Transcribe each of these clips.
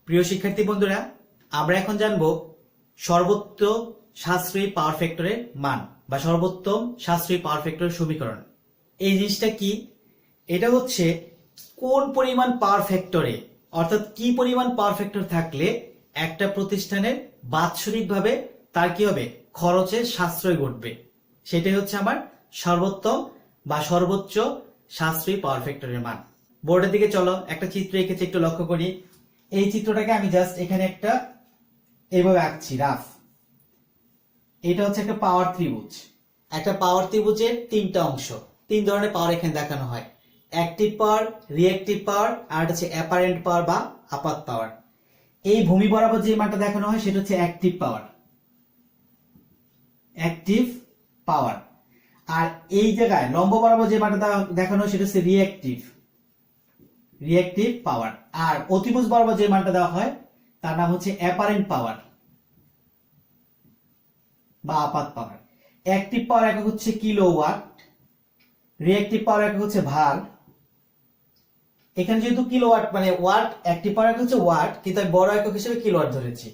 প্রিয় শিক্ষার্থী বন্ধুরা, আমরা এখন জানবো সর্বোত্তম সাশ্রয়ী পাওয়ার ফ্যাক্টরের মান বা সর্বোত্তম সাশ্রয়ী পাওয়ার ফ্যাক্টরের সমীকরণ। এই জিনিসটা কি? এটা হচ্ছে কোন পরিমাণ পাওয়ার ফ্যাক্টরে, অর্থাৎ কি পরিমাণ পাওয়ার ফ্যাক্টর থাকলে একটা প্রতিষ্ঠানের বাৎসরিকভাবে তার কি হবে, খরচের সাশ্রয় ঘটবে। সেটাই হচ্ছে আমার সর্বোত্তম বা সর্বোচ্চ সাশ্রয়ী পাওয়ার ফ্যাক্টরের মান। বোর্ডের দিকে চলো, একটা চিত্র এঁকেছি, একটু লক্ষ্য করি। এই চিত্রটাকে আমি জাস্ট এখানে একটা এইভাবে আঁকছি রাফ। এটা হচ্ছে একটা পাওয়ার ত্রিভুজ। একটা পাওয়ার ত্রিভুজের তিনটা অংশ, তিন ধরনের পাওয়ার এখানে দেখানো হয়: অ্যাক্টিভ পাওয়ার, রিঅ্যাক্টিভ পাওয়ার, আর হচ্ছে অ্যাপারেন্ট পাওয়ার বা আপাত পাওয়ার। এই ভূমি বরাবর যে মানটা দেখানো হয় সেটা হচ্ছে অ্যাক্টিভ পাওয়ার, অ্যাক্টিভ পাওয়ার। আর এই জায়গায় লম্ব বরাবর যে মানটা দেখানো হয় সেটা হচ্ছে রিঅ্যাক্টিভ, রিঅ্যাক্টিভ পাওয়ার। আর অতিভুজ বরাবর যে মানটা দেওয়া হয় তার নাম হচ্ছে অ্যাপারেন্ট পাওয়ার বা আপাত পাওয়ার। অ্যাক্টিভ পাওয়ার একক হচ্ছে কিলোওয়াট, রিঅ্যাক্টিভ পাওয়ার একক হচ্ছে ভার। এখানে যেহেতু কিলোওয়াট মানে ওয়াট, অ্যাক্টিভ পাওয়ার একক হচ্ছে ওয়াট, কিন্তু আমি বড় একক হিসেবে কিলোওয়াট ধরেছি।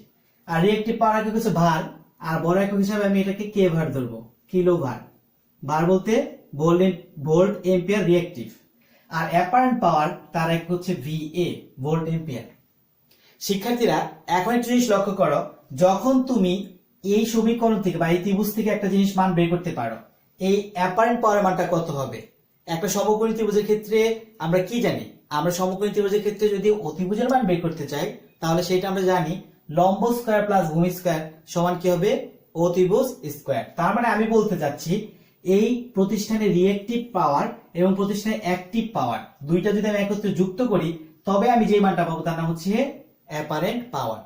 আর রিঅ্যাক্টিভ পাওয়ার একক হচ্ছে ভার, আর বড় একক হিসেবে আমি এটাকে কে ভার ধরবো, কিলো ভার। ভার বলতে ভোল্ট এম্পিয়ার রিঅ্যাক্টিভ। আর অ্যাপারেন্ট পাওয়ার তার এক হচ্ছে VA, ভোল্ট এম্পিয়ার। শিক্ষার্থীরা এখন একটা জিনিস লক্ষ্য করো, যখন তুমি এই সমীকরণ থেকে বা এই ত্রিভুজ থেকে একটা জিনিস মান বের করতে পারো, এই অ্যাপারেন্ট পাওয়ার মানটা কত হবে। একটা সমকোণী ত্রিভুজের ক্ষেত্রে আমরা কি জানি? আমরা সমকোণী ত্রিভুজের ক্ষেত্রে যদি অতিভুজের মান বের করতে চাই তাহলে সেটা আমরা জানি লম্ব স্কয়ার প্লাস ভূমি স্কয়ার সমান কি হবে, অতিভুজ স্কয়ার। তার মানে আমি বলতে চাচ্ছি এই প্রতিষ্ঠানের রিঅ্যাক্টিভ পাওয়ার এবং প্রতিষ্ঠানের অ্যাক্টিভ পাওয়ার দুইটা যদি আমি একত্রে যুক্ত করি তবে আমি যে মানটা পাবো তার নাম হচ্ছে অ্যাপারেন্ট পাওয়ার।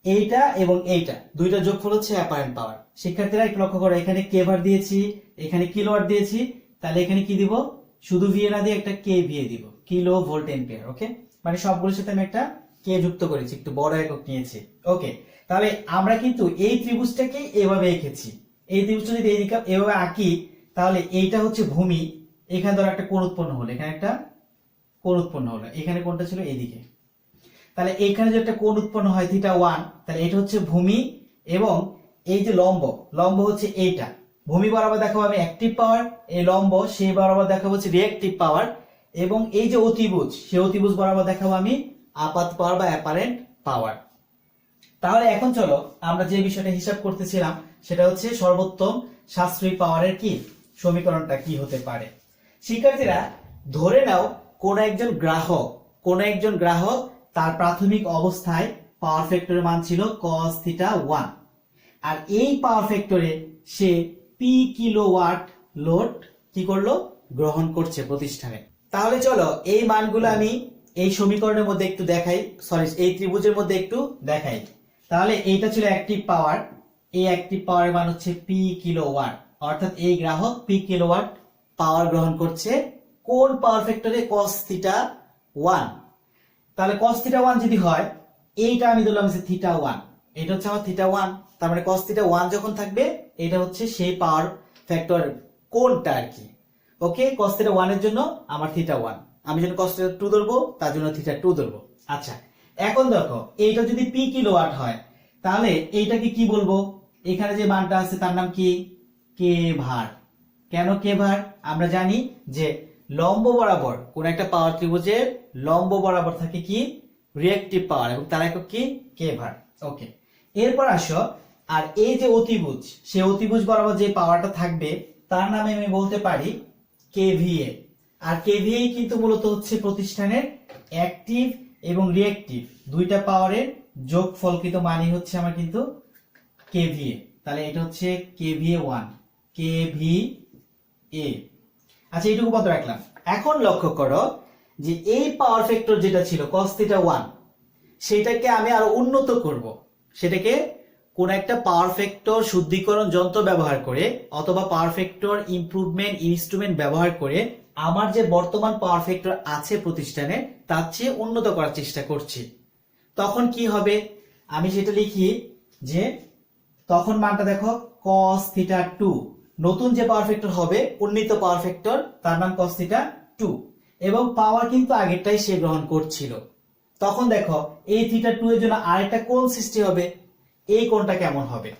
এইটা এবং এইটা দুইটা যোগফল হচ্ছে অ্যাপারেন্ট পাওয়ার। শিক্ষার্থীরা একটু লক্ষ্য করো, এখানে কে ভার দিয়েছি, এখানে কিলোওয়াট দিয়েছি, তাহলে এখানে কি দিব, শুধু ভিএ না দিয়ে একটা কে ভিএ দিব, কিলো ভোল্ট এম্পিয়ার। ওকে, মানে সবগুলোর সাথে আমি একটা কে যুক্ত করেছি, একটু বড় একক নিয়েছি। ওকে, তাহলে আমরা কিন্তু এই ত্রিভুজটাকে এভাবে এঁকেছি। এই ত্রিভুজটা যদি এইদিকে এভাবে আঁকি তাহলে এইটা হচ্ছে ভূমি, এখানে ধরো একটা কোণ উৎপন্ন হলো, এখানে একটা কোণ উৎপন্ন হলো, এখানে কোণটা ছিল এইদিকে। তাহলে এখানে যে একটা কোণ উৎপন্ন হয় θ1, তাহলে এটা হচ্ছে ভূমি। এবং এই যে লম্ব, লম্ব হচ্ছে এইটা, ভূমি বরাবর দেখাবো আমি অ্যাক্টিভ পাওয়ার, এই লম্ব সেই বরাবর দেখাবো হচ্ছে রিঅ্যাক্টিভ পাওয়ার। এবং এই যে অতিভুজ, সেই অতিভুজ বরাবর দেখাবো আমি আপাত পাওয়ার বা অ্যাপারেন্ট পাওয়ার। তাহলে এখন চলো আমরা যে বিষয়টা হিসাব করতেছিলাম সেটা হচ্ছে সর্বোত্তম সাশ্রয়ী পাওয়ারের কি সমীকরণটা কি হতে পারে। শিক্ষার্থীরা ধরে নাও কোন একজন গ্রাহক তার প্রাথমিক অবস্থায় পাওয়ার ফ্যাক্টরের মান ছিল cos θ1, আর এই পাওয়ার ফ্যাক্টরে সে P কিলোওয়াট লোড কি করলো, গ্রহণ করছে প্রতিষ্ঠানে। তাহলে চলো এই মানগুলো আমি এই সমীকরণের মধ্যে একটু দেখাই, এই ত্রিভুজের মধ্যে একটু দেখাই। তাহলে এইটা ছিল অ্যাক্টিভ পাওয়ার, এই অ্যাক্টিভ পাওয়ারের মান হচ্ছে P কিলোওয়াট, অর্থাৎ এই গ্রাহক P কিলোওয়াট পাওয়ার গ্রহণ করছে কোন পাওয়ার ফ্যাক্টরে, cos θ1। তাহলে cos θ1 যদি হয়, এইটা আমি ধরলাম যে θ1, এটা হচ্ছে আমার θ1, তার মানে cos θ1 যখন থাকবে এটা হচ্ছে সেই পাওয়ার ফ্যাক্টর কোনটা আর কি। ওকে, cos θ1 এর জন্য আমার θ1, আমি যখন cos θ2 ধরবো তার জন্য θ2 ধরবো। আচ্ছা, এখন দেখো এইটা যদি P কিলোওয়াট হয় তাহলে এইটাকে কি বলবো, এখানে যে মানটা আছে তার নাম কি, কে ভার। কেন কে ভার? আমরা জানি যে লম্ব বরাবর কোন একটা পাওয়ার ত্রিভুজের লম্ব বরাবর থাকে কি, রিঅ্যাক্টিভ পাওয়ার, এবং তার একক কি, কে ভার। ওকে, এরপর আসো, আর এই যে অতিভুজ, সেই অতিভুজ বরাবর যে পাওয়ারটা থাকবে তার নামে আমি বলতে পারি কেভিএ। আর কেভিএ কিন্তু মূলত হচ্ছে প্রতিষ্ঠানের অ্যাক্টিভ এবং রিঅ্যাক্টিভ দুইটা পাওয়ারের যোগফলকৃত মানই হচ্ছে আমার কিন্তু কেভিএ। তাহলে এটা হচ্ছে কেভিএ1, কেভিএ। আচ্ছা, এইটুকু পদ রাখলাম। এখন লক্ষ্য করো যে এই পাওয়ার ফ্যাক্টর যেটা ছিল cos θ1, সেটাকে আমি আরো উন্নত করব। সেটাকে কোন একটা পাওয়ার ফ্যাক্টর শুদ্ধিকরণ যন্ত্র ব্যবহার করে অথবা পাওয়ার ফ্যাক্টর ইমপ্রুভমেন্ট ইনস্ট্রুমেন্ট ব্যবহার করে আমার যে বর্তমান পাওয়ার ফ্যাক্টর আছে প্রতিষ্ঠানে তার চেয়ে উন্নত করার চেষ্টা করছি। তখন কি হবে, আমি সেটা লিখি যে তখন মানটা দেখো cos θ2, নতুন যে পাওয়ার ফ্যাক্টর হবে উন্নীত পাওয়ার ফ্যাক্টর তার নাম cos θ2, এবং পাওয়ার কিন্তু আগেরটাই সে গ্রহণ করছিল। তখন দেখো এই থিটা 2 এর জন্য আরেকটা কোণ সৃষ্টি হবে। এই কোণটা কেমন হবে,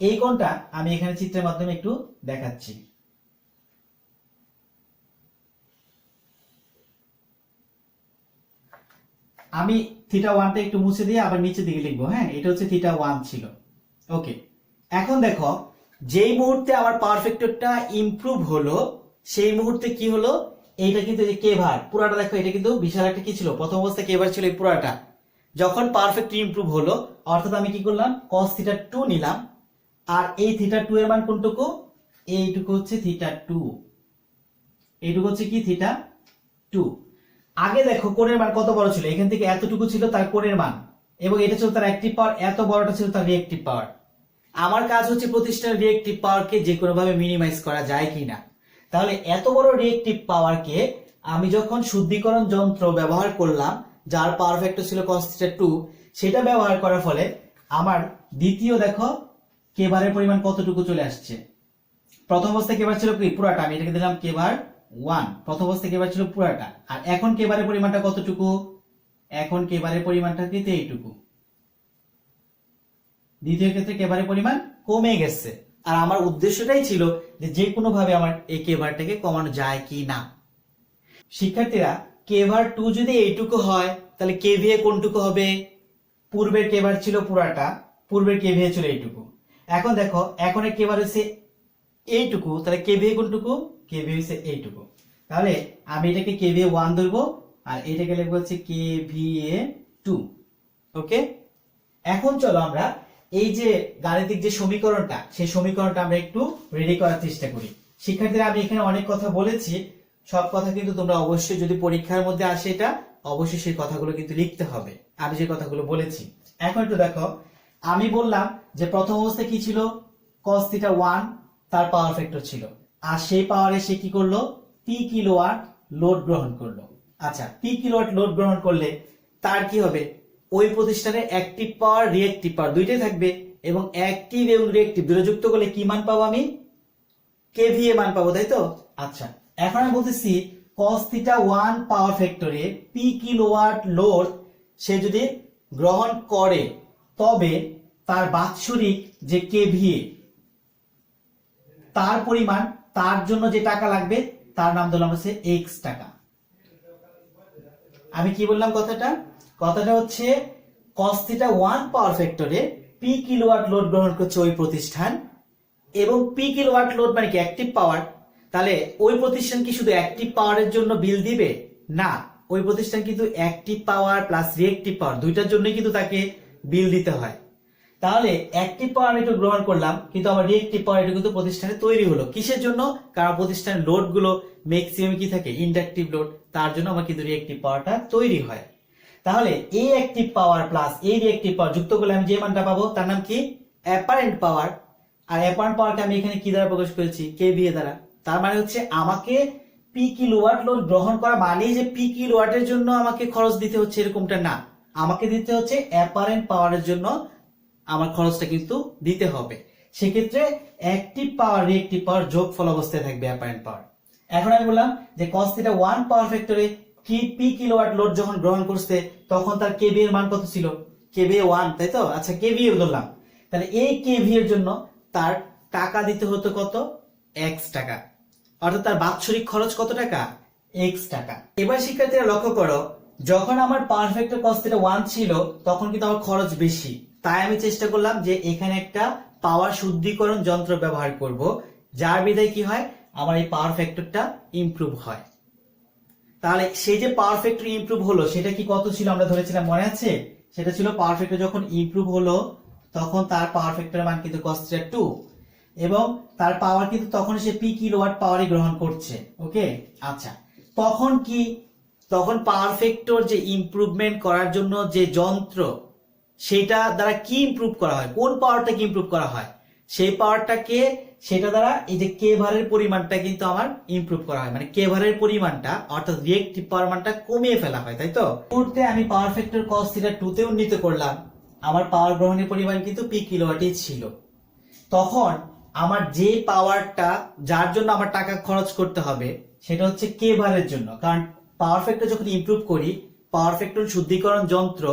এই কোণটা আমি এখানে চিত্রের মাধ্যমে একটু দেখাচ্ছি। আমি থিটা 1টা একটু মুছে দিয়ে আবার নিচের দিকে লিখবো। হ্যাঁ, এটা হচ্ছে থিটা 1 ছিল। ওকে, এখন দেখো যেই মুহূর্তে আমার পাওয়ার ফ্যাক্টরটা ইমপ্রুভ হলো সেই মুহূর্তে কি হলো, এইটা কিন্তু যে কে ভার পুরাটা দেখো, এটা কিন্তু বিশাল একটা কি ছিল, প্রথম অবস্থায় কে ভার ছিল এই পুরাটা। যখন পাওয়ার ফ্যাক্টর ইমপ্রুভ হলো অর্থাৎ আমি কি করলাম, cos থিটা 2 নিলাম, আর এই থিটা 2 এর মান কোনটুকু, এইটুকু হচ্ছে থিটা 2, এইটুকু হচ্ছে কি থিটা 2। আগে দেখো কোণের মান কত বড় ছিল, এখান থেকে এতটুকু ছিল তার কোণের মান, এবং এটা ছিল তার অ্যাক্টিভ পাওয়ার, এত বড়টা ছিল তার রিঅ্যাক্টিভ পাওয়ার। আমার কাজ হচ্ছে প্রতিষ্ঠানের রিঅ্যাক্টিভ পাওয়ারকে যে কোনো ভাবে মিনিমাইজ করা যায় কিনা। তাহলে এত বড় রিঅ্যাক্টিভ পাওয়ারকে আমি যখন শুদ্ধিকরণ যন্ত্র ব্যবহার করলাম, যার পাওয়ার ফ্যাক্টর ছিল cos থিটা 2, সেটা ব্যবহার করার ফলে আমার দ্বিতীয় দেখো কে ভারের পরিমাণ কতটুকু চলে আসছে। প্রথম অবস্থায় কে ভার ছিল কি পুরাটা, আমি এটাকে দিলাম কে ভার 1, প্রথম অবস্থায় কে ভার ছিল পুরাটা, আর এখন কে ভারের পরিমাণটা কতটুকু, এখন কে ভারের পরিমাণটা কিন্তু এইটুকু। দ্বিতীয় ক্ষেত্রে কে ভারের পরিমাণ কমে গেছে, আর আমার উদ্দেশ্যটাই ছিল যে কোনো ভাবে আমার এই কে ভারটাকে কমানো যায় কি না। শিক্ষার্থীরা, কে ভার 2 যদি এইটুকু হয় তাহলে কেভিএ কোনটুকু হবে, পূর্বের কে ভার ছিল পুরাটা, পূর্বের কেভিএ ছিল এইটুকু। এখন দেখো এখন কে ভার হচ্ছে এইটুকু, তাহলে কেভিএ কোনটুকু, কেভিএ হচ্ছে এইটুকু। তাহলে আমি এটাকে কেভিএ 1 ধরবো আর এটাকে লিখবো হচ্ছে কেভিএ 2। ওকে, এখন চলো আমরা এই যে গাণিতিক যে সমীকরণটা, সেই সমীকরণটা আমরা একটু রেডি করার চেষ্টা করি। শিক্ষার্থীরা, আমি এখানে অনেক কথা বলেছি, সব কথা কিন্তু তোমরা অবশ্যই যদি পরীক্ষার মধ্যে আসে এটা অবশ্যই সেই কথাগুলো কিন্তু লিখতে হবে, আমি যে কথাগুলো বলেছি। এখন একটু দেখো, আমি বললাম যে প্রথম অবস্থায় কি ছিল, cos থিটা 1 তার পাওয়ার ফ্যাক্টর ছিল, আর সেই পাওয়ারে সে কি করলো, পি কিলোওয়াট লোড গ্রহণ করলো। আচ্ছা, পি কিলোওয়াট লোড গ্রহণ করলে তার কি হবে, ওই প্রতিষ্ঠানে অ্যাক্টিভ পাওয়ার রিঅ্যাক্টিভ পাওয়ার দুইটাই থাকবে, এবং অ্যাক্টিভ এবং রিঅ্যাক্টিভ দুটো যুক্ত করলে কি মান পাবো, আমি কেভিএ মান পাবো, তাই তো। আচ্ছা, এখন আমি বলতেছি cos থিটা 1 পাওয়ার ফ্যাক্টরে পি কিলোওয়াট লোড সে যদি গ্রহণ করে, তবে তার বাৎসরিক যে কেভিএ তার পরিমাণ, তার জন্য যে টাকা লাগবে তার নাম দিলাম হচ্ছে x টাকা। আমি কি বললাম কথাটা হচ্ছে cos থিটা 1 পাওয়ার ফ্যাক্টরে পি কিলোওয়াট লোড গ্রহণ করছে ওই প্রতিষ্ঠান, এবং পি কিলোওয়াট লোড মানে কি অ্যাক্টিভ পাওয়ার। তাহলে ওই প্রতিষ্ঠান কি শুধু অ্যাক্টিভ পাওয়ারের জন্য বিল দিবে না, ওই প্রতিষ্ঠান কিন্তু অ্যাক্টিভ পাওয়ার প্লাস রিঅ্যাক্টিভ পাওয়ার দুইটার জন্যই কিন্তু তাকে বিল দিতে হয়। তাহলে অ্যাক্টিভ পাওয়ার আমি একটু গ্রহণ করলাম, কিন্তু আমার রিঅ্যাক্টিভ পাওয়ার এটা কিন্তু প্রতিষ্ঠানে তৈরি হলো কিসের জন্য, কারণ প্রতিষ্ঠানের লোড গুলো ম্যাক্সিমাম কি থাকে, ইন্ডাকটিভ লোড, তার জন্য আমার কিন্তু রিঅ্যাক্টিভ পাওয়ারটা তৈরি হয়। তাহলে এই অ্যাক্টিভ পাওয়ার প্লাস এই রিঅ্যাক্টিভ পাওয়ার যুক্ত করলে আমি যে মানটা পাবো তার নাম কি, অ্যাপারেন্ট পাওয়ার। আর অ্যাপারেন্ট পাওয়ারকে আমি এখানে কি দ্বারা প্রকাশ করেছি, কেভিএ দ্বারা। তার মানে হচ্ছে আমাকে পি কিলোওয়াট লোড গ্রহণ করা মানেই যে পি কিলোওয়াটের জন্য আমাকে খরচ দিতে হচ্ছে এরকমটা না, আমাকে দিতে হচ্ছে অ্যাপারেন্ট পাওয়ারের জন্য আমার খরচটা কিন্তু দিতে হবে। সেক্ষেত্রে অ্যাক্টিভ পাওয়ার রিঅ্যাক্টিভ পাওয়ার যোগফল অবস্থায় থাকবে অ্যাপারেন্ট পাওয়ার। এখন আমি বললাম যে cos থিটা 1 পাওয়ার ফ্যাক্টরে কি পি কিলোওয়াট লোড যখন গ্রহণ করছে তখন তার কেভিএ এর মান কত ছিল, কেভিএ 1, তাই তো। আচ্ছা, কেভিএ ধরলাম, তাহলে এই কেভিএ এর জন্য তার টাকা দিতে হতো কত, x টাকা, অর্থাৎ তার বাৎসরিক খরচ কত টাকা, x টাকা। এবার শিক্ষার্থীরা লক্ষ্য করো, যখন আমার পাওয়ার ফ্যাক্টর cos থিটা 1 ছিল তখন কিন্তু আমার খরচ বেশি, তাই আমি চেষ্টা করলাম যে এখানে একটা পাওয়ার শুদ্ধিকরণ যন্ত্র ব্যবহার করব, যার বিধায় কি হয়, আমার এই পাওয়ার ফ্যাক্টরটা ইমপ্রুভ হয়। তাহলে সেই যে পাওয়ার ফ্যাক্টর ইমপ্রুভ হলো সেটা কি কত ছিল আমরা ধরেছিলাম, মনে আছে, সেটা ছিল পাওয়ার ফ্যাক্টর যখন ইমপ্রুভ হলো তখন তার পাওয়ার ফ্যাক্টরের মান কিন্তু cos থিটা 2, এবং তার পাওয়ার কিন্তু তখন সে পি কিলোওয়াট পাওয়ারই গ্রহণ করছে। ওকে, আচ্ছা, তখন কি, তখন পাওয়ার ফ্যাক্টর যে ইমপ্রুভমেন্ট করার জন্য যে যন্ত্র, সেটা দ্বারা কি ইমপ্রুভ করা হয়, কোন পাওয়ারটাকে ইমপ্রুভ করা হয়, সেই পাওয়ারটাকে সেটা দ্বারা এই যে কে ভারের পরিমাণটা কিন্তু আমার ইমপ্রুভ করা হয়, মানে কে ভারের পরিমাণটা অর্থাৎ রিঅ্যাক্টিভ পাওয়ার মানটা কমিয়ে ফেলা হয়, তাই তো। মুহূর্তে আমি পাওয়ার ফ্যাক্টর cos থিটা 2 তে উন্নীত করলাম, আমার পাওয়ার গ্রহণের পরিমাণ কিন্তু পি কিলোওয়াটই ছিল। তখন আমার যে পাওয়ারটা যার জন্য আমার টাকা খরচ করতে হবে সেটা হচ্ছে কে ভারের জন্য, কারণ পাওয়ার ফ্যাক্টর যখন ইমপ্রুভ করি পাওয়ার ফ্যাক্টর শুদ্ধিকরণ যন্ত্র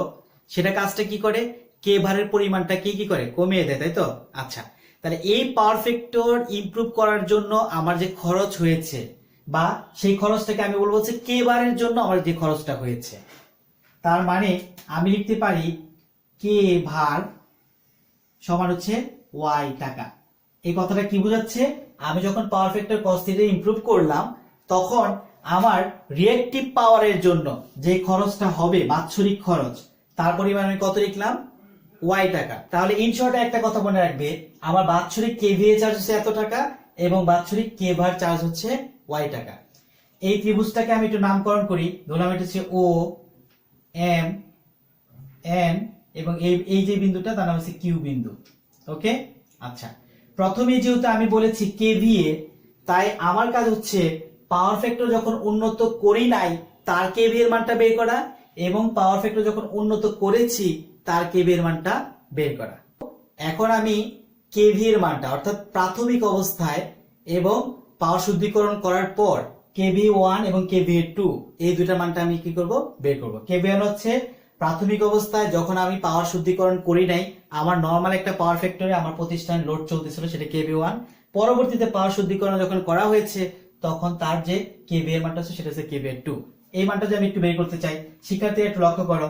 সেটা কাজটা কি করে, কে ভারের পরিমাণটা কি করে কমিয়ে দেয়, তাই তো? আচ্ছা, তাহলে এই পাওয়ার ফ্যাক্টর ইমপ্রুভ করার জন্য আমার যে খরচ হয়েছে বা সেই খরচটাকে আমি বলবো হচ্ছে কে বারের জন্য আমার যে খরচটা হয়েছে। তার মানে আমি লিখতে পারি কে ভার সমান হচ্ছে ওয়াই টাকা। এই কথাটা কি বোঝাচ্ছে, আমি যখন power factor cos theta improve করলাম তখন আমার রিঅ্যাক্টিভ পাওয়ারের জন্য যে খরচটা হবে বাৎসরিক খরচ তার পরিমাণ আমি কত লিখলাম, ওয়াই টাকা। তাহলে ইন শর্টে একটা কথা মনে রাখবে, আমার বাৎসরিক কেভিএ চার্জ হচ্ছে এত টাকা এবং বাৎসরিক কে ভার চার্জ হচ্ছে ওয়াই টাকা। এই ত্রিভুজটাকে আমি একটু নামকরণ করি, ধরলাম এটা হচ্ছে ও এম এন এবং এই যে বিন্দুটা তার নাম হচ্ছে কিউ বিন্দু। ওকে, আচ্ছা, প্রথমে যেহেতু আমি বলেছি কেভিএ, তাই আমার কাজ হচ্ছে পাওয়ার ফ্যাক্টর যখন উন্নত করি নাই তার কেভিএ এর মানটা বের করা এবং পাওয়ার ফ্যাক্টর যখন উন্নত করেছি তার কেভিএ এর মানটা বের করা। এখন আমি কেভিএ এর মানটা অর্থাৎ প্রাথমিক অবস্থায় এবং পাওয়ার শুদ্ধিকরণ করার পর কেভিএ 1 এবং কেভিএ 2 এই দুইটার মানটা আমি কি করব, বের করব। কেভিএ 1 হচ্ছে প্রাথমিক অবস্থায় যখন আমি পাওয়ার শুদ্ধিকরণ করি নাই, আমার নরমাল একটা পাওয়ার ফ্যাক্টরে আমার প্রতিষ্ঠানে লোড চলতেছিল, সেটা কেভিএ 1। পরবর্তীতে পাওয়ার শুদ্ধিকরণ যখন করা হয়েছে তখন তার যে কেভিএ এর মানটা আছে সেটা হচ্ছে কেভিএ 2। এই মানটা যে আমি একটু বের করতে চাই, শিক্ষার্থী একটু লক্ষ্য করো,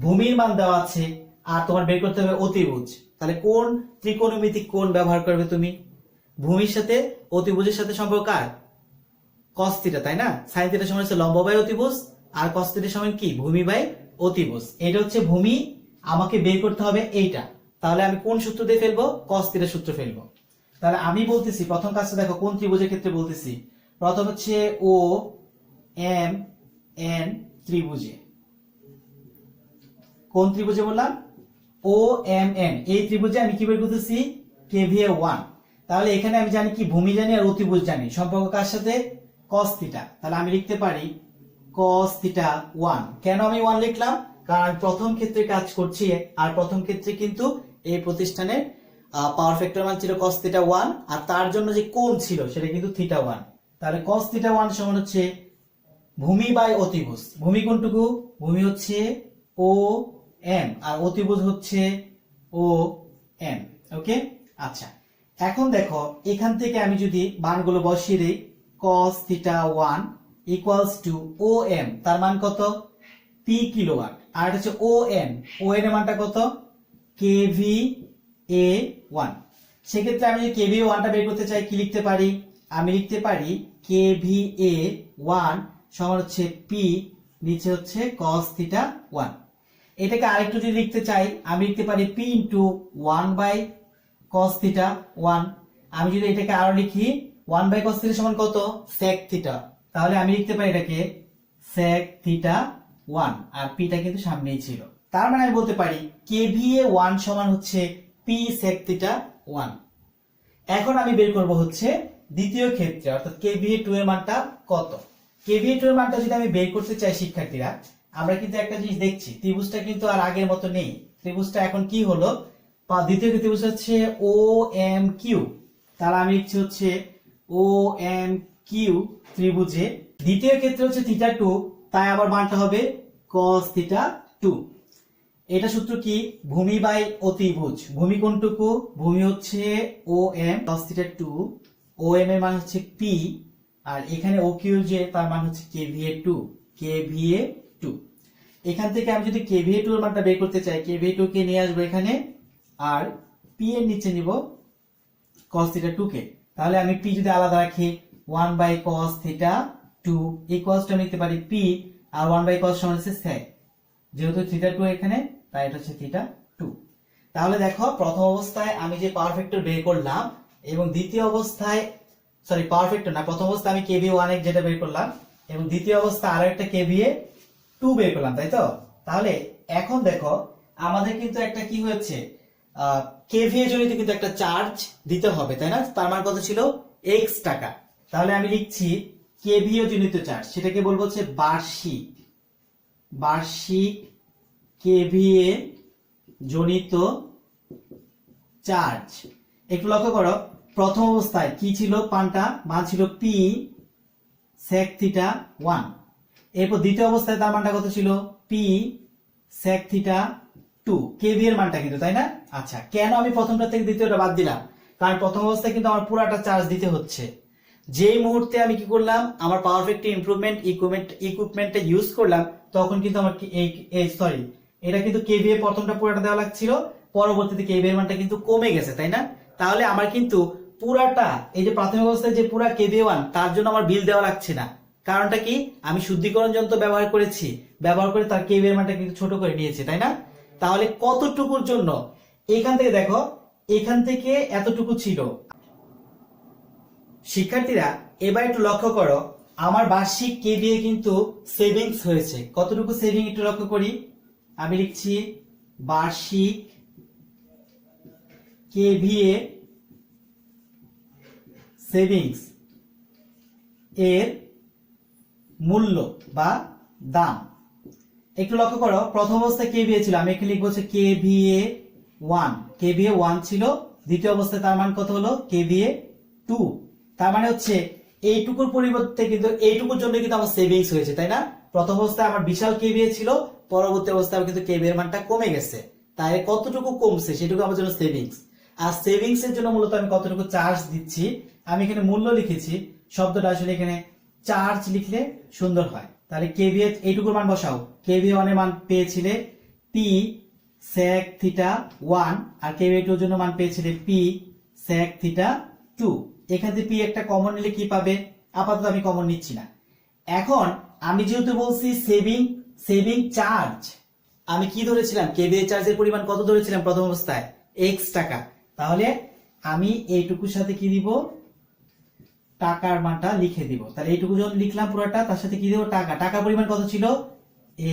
ভূমির মান দেওয়া আছে আর তোমার বের করতে হবে অতিভুজ। তাহলে কোন ত্রিকোণমিতিক কোণ ব্যবহার করবে তুমি? ভূমির সাথে অতিভুজের সাথে সম্পর্ক কার? cos থিটা, তাই না? sin থিটা সমান হচ্ছে লম্ব বাই অতিভুজ আর cos থিটা সমান কি, ভূমি বাই অতিভুজ। এটা হচ্ছে ভূমি, আমাকে বের করতে হবে এইটা। তাহলে আমি কোন সূত্র দিয়ে ফেলবো, cos থিটা সূত্র ফেলবো। তাহলে আমি বলতেছি প্রথম কাজটা দেখো, কোন ত্রিভুজের ক্ষেত্রে বলতেছি, প্রথম হচ্ছে ও এম এন ত্রিভুজে। কোন ত্রিভুজে বললাম, ও এম এন, এই ত্রিভুজে আমি কি বের করতেছি, কেভিএ 1। তাহলে এখানে আমি জানি কি, ভূমি জানি আর অতিভুজ জানি, সম্পর্ক কার সাথে, cos থিটা। তাহলে আমি লিখতে পারি cos থিটা 1। কেন আমি 1 লিখলাম, কারণ আমি প্রথম ক্ষেত্রে কাজ করছি আর প্রথম ক্ষেত্রে কিন্তু এই প্রতিষ্ঠানের পাওয়ার ফ্যাক্টর মান ছিল cos থিটা 1 আর তার জন্য যে কোণ ছিল সেটা কিন্তু থিটা 1। তাহলে cos থিটা 1 সমান হচ্ছে ভূমি বাই অতিভুজ। ভূমি কোনটুকু, ভূমি হচ্ছে ও এম আর অতিভুজ হচ্ছে ও এম। ওকে, আচ্ছা, এখন দেখো এখান থেকে আমি যদি মানগুলো বসিয়ে দিই, cos theta 1 equals to O M, তার মান কত, পি কিলোওয়াট, আর এটা হচ্ছে ও এন এর মানটা কত, কেভিএ 1। সেক্ষেত্রে আমি যদি কেভিএ 1টা বের করতে চাই কি লিখতে পারি, আমি লিখতে পারি কেভিএ 1 সমান হচ্ছে পি, নিচে হচ্ছে cos থিটা 1। এটাকে আরেকটু যদি লিখতে চাই আমি লিখতে পারি P into 1 by cos theta 1। আমি যদি এটাকে আরো লিখি 1 বাই cos থিটা সমান কত, sec থিটা। তাহলে আমি লিখতে পারি এটাকে sec থিটা 1 আর পিটা কিন্তু সামনেই ছিল। তার মানে আমি বলতে পারি কেভিএ 1 সমান হচ্ছে পি sec থিটা 1। এখন আমি বের করব হচ্ছে দ্বিতীয় ক্ষেত্রে অর্থাৎ কেভিএ 2 এর মানটা কত। কেভিএ 2 এর মানটা যদি আমি বের করতে চাই শিক্ষার্থীরা, আমরা কিন্তু একটা জিনিস দেখছি, ত্রিভুজটা কিন্তু আর আগের মতো নেই। ত্রিভুজটা এখন কি হলো, দ্বিতীয় ত্রিভুজ হচ্ছে ও এম কিউ। তাহলে আমি লিখছি হচ্ছে ও এম কিউ ত্রিভুজে দ্বিতীয় ক্ষেত্রে হচ্ছে থিটা 2, তাই আবার মানটা হবে cos থিটা 2। এটা সূত্র কি, ভূমি বাই অতিভুজ। ভূমি কোনটুকু, ভূমি হচ্ছে ও এম cos থিটা 2, ও এম এর মান হচ্ছে পি আর এখানে ও কিউ যে তার মান হচ্ছে কেভিএ 2, কেভিএ 2। এখান থেকে আমি যদি কেভিএ 2 এর মানটা বের করতে চাই, কেভিএ 2 কে নিয়ে আসবো এখানে আর পি এর নিচে নিব cos থিটা 2 কে। তাহলে আমি পি যদি আলাদা রাখি 1 by cos theta 2 equals to লিখতে পারি পি আর 1 বাই cos সমান হচ্ছে sec, যেহেতু থিটা 2 এখানে তাই এটা হচ্ছে থিটা 2। তাহলে দেখো প্রথম অবস্থায় আমি যে পাওয়ার ফ্যাক্টর বের করলাম এবং দ্বিতীয় অবস্থায় পাওয়ার ফ্যাক্টর না, প্রথম অবস্থায় আমি কেভিএ 1 এর যেটা বের করলাম এবং দ্বিতীয় অবস্থায় আরো একটা কেভিএ 2 বের করলাম, তাই তো? তাহলে এখন দেখো আমাদের কিন্তু একটা কি হয়েছে, কেভিএ জনিত কিন্তু একটা চার্জ দিতে হবে, তাই না? তার মান কত ছিল, x টাকা। তাহলে আমি লিখছি কেভিএ জনিত চার্জ, সেটাকে বলবো হচ্ছে বার্ষিক কেভিএ জনিত চার্জ। একটু লক্ষ্য করো প্রথম অবস্থায় কি ছিল, পানটা মান ছিল পি sec থিটা 1। এরপর দ্বিতীয় অবস্থায় তার মানটা কত ছিল, পি sec থিটা 2 কেভি এর মানটা কিন্তু, তাই না? আচ্ছা, কেন আমি প্রথমটা থেকে দ্বিতীয়টা বাদ দিলাম? কারণ প্রথম অবস্থায় কিন্তু আমার পুরাটা চার্জ দিতে হচ্ছে। যেই মুহূর্তে আমি কি করলাম, আমার পাওয়ার ফ্যাক্টর ইমপ্রুভমেন্ট ইকুইপমেন্টটা ইউজ করলাম, তখন কিন্তু আমার সরি, এটা কিন্তু কেভিএ প্রথমটা পুরাটা দেওয়া লাগছিল, পরবর্তীতে কেভিএ এর মানটা কিন্তু কমে গেছে, তাই না? তাহলে আমার কিন্তু পুরাটা, এই যে প্রাথমিক অবস্থায় যে পুরা কেভিএ 1, তার জন্য আমার বিল দেওয়া লাগছে না। কারণটা কি? আমি শুদ্ধিকরণ যন্ত্র ব্যবহার করেছি, ব্যবহার করে তার কেভিএ এর মানটা কিন্তু ছোট করে নিয়েছি, তাই না? তাহলে কতটুকুর জন্য? এখান থেকে দেখো, এখান থেকে এতটুকু ছিল। শিক্ষার্থীরা এবার একটু লক্ষ্য করো, আমার বার্ষিক কেভিএ কিন্তু সেভিংস হয়েছে। কতটুকু সেভিং একটু লক্ষ্য করি। আমি লিখছি বার্ষিক কেভিএ সেভিংস এর মূল্য বা দাম। একটু লক্ষ্য করো, প্রথম অবস্থায় কেভিএ ছিল, আমি এখানে লিখবো হচ্ছে কেভিএ 1, কেভিএ 1 ছিল। দ্বিতীয় অবস্থায় তার মান কত হলো? কেভিএ 2। তার মানে হচ্ছে এইটুকুর পরিবর্তে কিন্তু এইটুকুর জন্য কিন্তু আমার সেভিংস হয়েছে, তাই না? প্রথম অবস্থায় আমার বিশাল কেভিএ ছিল, পরবর্তী অবস্থায় কিন্তু কেভিএ এর মানটা কমে গেছে। তাই কতটুকু কমছে সেটুকু আমার জন্য সেভিংস। আর সেভিংস এর জন্য মূলত আমি কতটুকু চার্জ দিচ্ছি, আমি এখানে মূল্য লিখেছি, শব্দটা আসলে এখানে চার্জ লিখলে সুন্দর হয়। তাহলে কেভিএ এইটুকুর মান বসাও। কেভিএ 1 এর মান পেয়েছিলে পি sec থিটা 1, আর কেভিএ 2 এর জন্য মান পেয়েছিলে পি sec থিটা 2। এখান থেকে পি একটা কমন নিলে কি পাবে? আপাতত আমি কমন নিচ্ছি না। এখন আমি যেহেতু বলছি সেভিং চার্জ, আমি কি ধরেছিলাম? কেভিএ চার্জের পরিমাণ কত ধরেছিলাম প্রথম অবস্থায়? x টাকা। তাহলে আমি এইটুকুর সাথে কি দিব? টাকার মানটা লিখে দিব। তাহলে এইটুকু যখন লিখলাম পুরোটা, তার সাথে কি দেব? টাকা। টাকার পরিমাণ কত ছিল?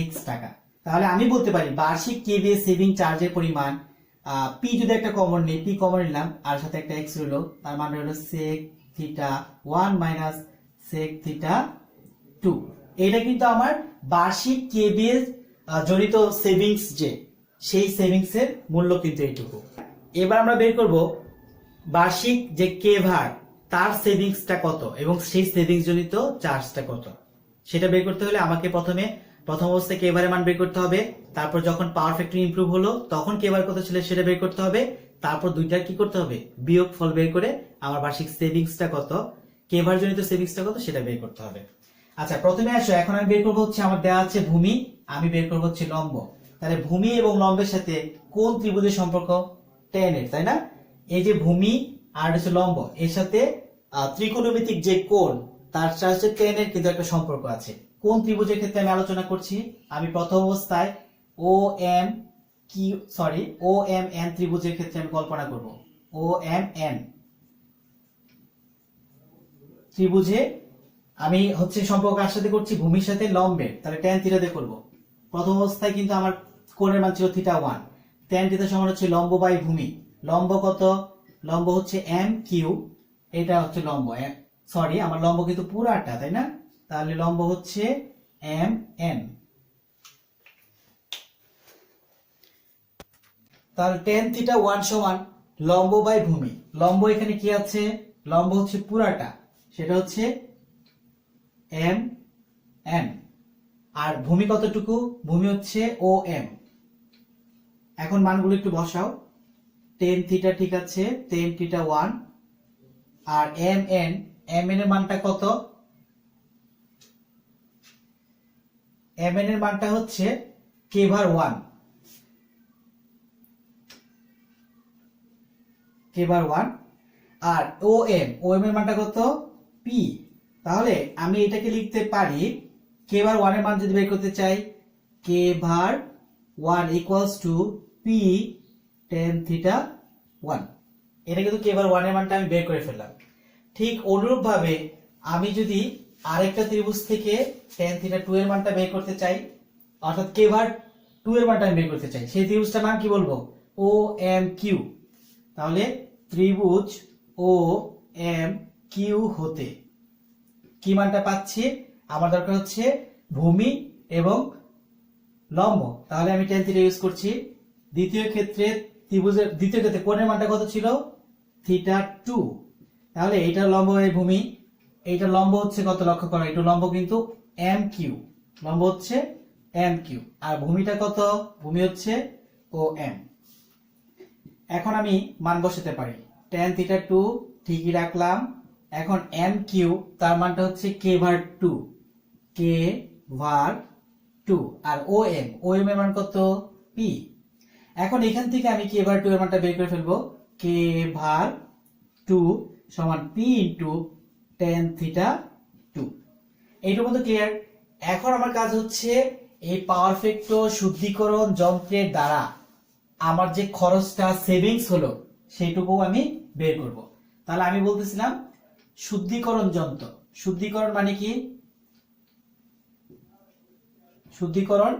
x টাকা। তাহলে আমি বলতে পারি বার্ষিক কেভিএ সেভিং চার্জের পরিমাণ, পি যদি একটা কমন নেই, পি কমন নিলাম, আর সাথে একটা x রইলো, তার মান হলো sec theta 1 minus sec theta 2। এটা কিন্তু আমার বার্ষিক কেভিএ জনিত সেভিংস, যে সেই সেভিংস এর মূল্য কিন্তু এইটুকু। এবার আমরা বের করব বার্ষিক যে কেভার, তার সেভিংসটা কত এবং সেই সেভিংস জনিত চার্জটা কত। সেটা বের করতে হলে আমাকে প্রথম অবস্থায় কেভারের মান বের করতে হবে, তারপর যখন পাওয়ার ফ্যাক্টর ইমপ্রুভ হলো তখন কেভার কত ছিল সেটা বের করতে হবে, তারপর দুইটার কি করতে হবে? বিয়োগ ফল বের করে আমার বার্ষিক সেভিংসটা কত, কেভার জনিত সেভিংসটা কত সেটা বের করতে হবে। আচ্ছা, প্রথমে আসো, এখন আমি বের করবো হচ্ছে, আমার দেওয়া আছে ভূমি, আমি বের করবো হচ্ছে লম্ব। তাহলে ভূমি এবং লম্বের সাথে কোন ত্রিভুজের সম্পর্ক? tan এর, তাই না? এই যে ভূমি আর হচ্ছে লম্ব, এর সাথে ত্রিকোণমিতিক যে কোণ, তার সাথে tan এর কিন্তু একটা সম্পর্ক আছে। কোন ত্রিভুজের ক্ষেত্রে আমি আলোচনা করছি? আমি প্রথম অবস্থায় ও এম এন ত্রিভুজের ক্ষেত্রে আমি কল্পনা করব। ও এম এন ত্রিভুজে আমি হচ্ছে সম্পর্ক কার সাথে করছি? ভূমির সাথে লম্বের। তাহলে tan থিটা দিয়ে করব। প্রথম অবস্থায় কিন্তু আমার কোণের মান ছিল থিটা 1, tan থিটা সমান হচ্ছে লম্ব বাই ভূমি। লম্ব কত? লম্ব হচ্ছে এম কিউ, এটা হচ্ছে লম্ব, সরি আমার লম্ব কিন্তু পুরাটা, তাই না? তাহলে লম্ব হচ্ছে এম এন। তাহলে tan থিটা 1 সমান লম্ব বাই ভূমি। লম্ব এখানে কি আছে? লম্ব হচ্ছে পুরাটা, সেটা হচ্ছে এম এন। আর ভূমি কতটুকু? ভূমি হচ্ছে ও এম। এখন মানগুলো একটু বসাও। tan থিটা ঠিক আছে, tan থিটা 1, আর এম এন এর মানটা কত? এম এন এর মানটা হচ্ছে কেভার 1, আর ও এম এর মানটা কত? পি। তাহলে আমি এটাকে লিখতে পারি, কেভার 1 এর মান যদি বের করতে চাই, কেভার 1 equals to P tan theta 1। এটা কিন্তু কেভার 1 এর মানটা আমি বের করে ফেললাম। ঠিক অনুরূপ ভাবে আমি যদি আরেকটা ত্রিভুজ থেকে tan থিটা 2 এর মানটা বের করতে চাই, অর্থাৎ কেভার 2 এর মানটা আমি বের করতে চাই, সেই ত্রিভুজটার নাম কি বলবো? ও এম কিউ। তাহলে ত্রিভুজ ও এম কিউ হতে কি মানটা পাচ্ছি? আমার দরকার হচ্ছে ভূমি এবং লম্ব। তাহলে আমি tan থিটা ইউজ করছি। দ্বিতীয় ক্ষেত্রে কোণের মানটা কত ছিল? থিটা 2। তাহলে এটা লম্ব এই ভূমি, এইটা লম্ব হচ্ছে কত? লক্ষ্য করো, এটা লম্ব কিন্তু এম কিউ, লম্ব হচ্ছে এম কিউ, আর ভূমিটা কত, ভূমি হচ্ছে ও এম। এখন আমি মান বসাতে পারি, tan থিটা 2 ঠিকই রাখলাম। এখন এম কিউ তার মানটা হচ্ছে কে ভার 2, কে ভার 2, আর ও এম এর মান কত, পি। এখন এখান থেকে আমি কে ভার 2 এর মানটা বের করে ফেলবো, কে ভার 2 সমান পি ইন্টু tan থিটা 2। এইটুকু মতো ক্লিয়ার। এখন আমার কাজ হচ্ছে এই পাওয়ার ফ্যাক্টর শুদ্ধিকরণ যন্ত্রের দ্বারা আমার যে খরচটা সেভিংস হলো সেইটুকু আমি বের করব। তাহলে আমি বলতেছিলাম শুদ্ধিকরণ যন্ত্র, শুদ্ধিকরণ মানে কি, শুদ্ধিকরণ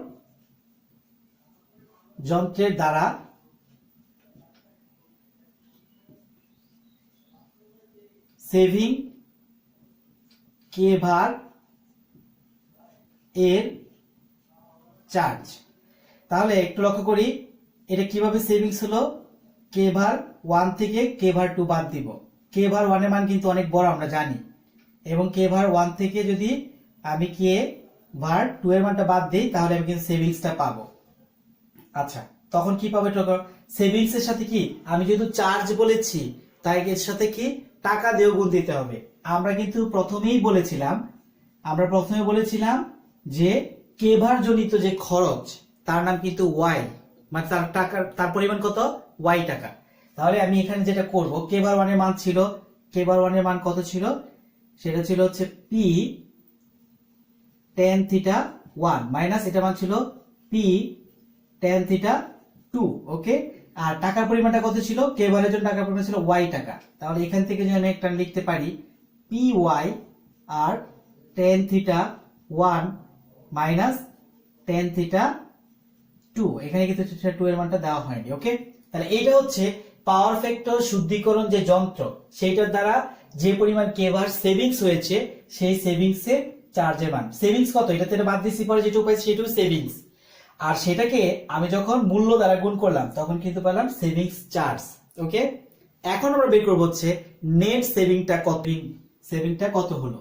যন্ত্রের দ্বারা সেভিং কে ভার এর চার্জ। তাহলে একটু লক্ষ্য করি এটা কিভাবে সেভিংস হলো, কে ভার 1 থেকে কে ভার 2 বাদ দিব। কে ভার 1 এর মান কিন্তু অনেক বড় আমরা জানি, এবং কে ভার 1 থেকে যদি আমি কে ভার 2 এর মানটা বাদ দিই তাহলে আমি কিন্তু সেভিংসটা পাবো। আচ্ছা, তখন কি পাবো, সেভিংস এর সাথে কি আমি যেহেতু চার্জ বলেছি তাই এর সাথে কি টাকা দিয়েও গুণ দিতে হবে। আমরা কিন্তু প্রথমেই বলেছিলাম যে কে ভার জনিত যে খরচ তার নাম কিন্তু ওয়াই, মানে তার টাকার তার পরিমাণ কত, ওয়াই টাকা। তাহলে আমি এখানে যেটা করব, কে ভার 1 এর মান ছিল, কে ভার 1 এর মান কত ছিল, সেটা ছিল হচ্ছে পি tan থিটা 1 মাইনাস এটা মান ছিল পি tan থিটা 2। ওকে, আর টাকার পরিমাণটা কত ছিল, কে ভারের জন্য টাকার পরিমাণ ছিল ওয়াই টাকা। তাহলে এখান থেকে যদি আমি একটা লিখতে পারি পি ওয়াই আর tan theta 1 minus tan theta 2, এখানে কিন্তু 2 এর মানটা দেওয়া হয়নি। ওকে, তাহলে এইটা হচ্ছে পাওয়ার ফ্যাক্টর শুদ্ধিকরণ যে যন্ত্র, সেইটার দ্বারা যে পরিমাণ কে ভার সেভিংস হয়েছে সেই সেভিংস এর চার্জের মান। সেভিংস কত, এটা থেকে বাদ দিছি, পরে যেটুকু পাইছি সেটুকু সেভিংস, আর সেটাকে আমি যখন মূল্য দ্বারা গুণ করলাম তখন কিন্তু পেলাম সেভিংস চার্জ। ওকে, এখন আমরা বের করব হচ্ছে নেট সেভিংটা কত হলো।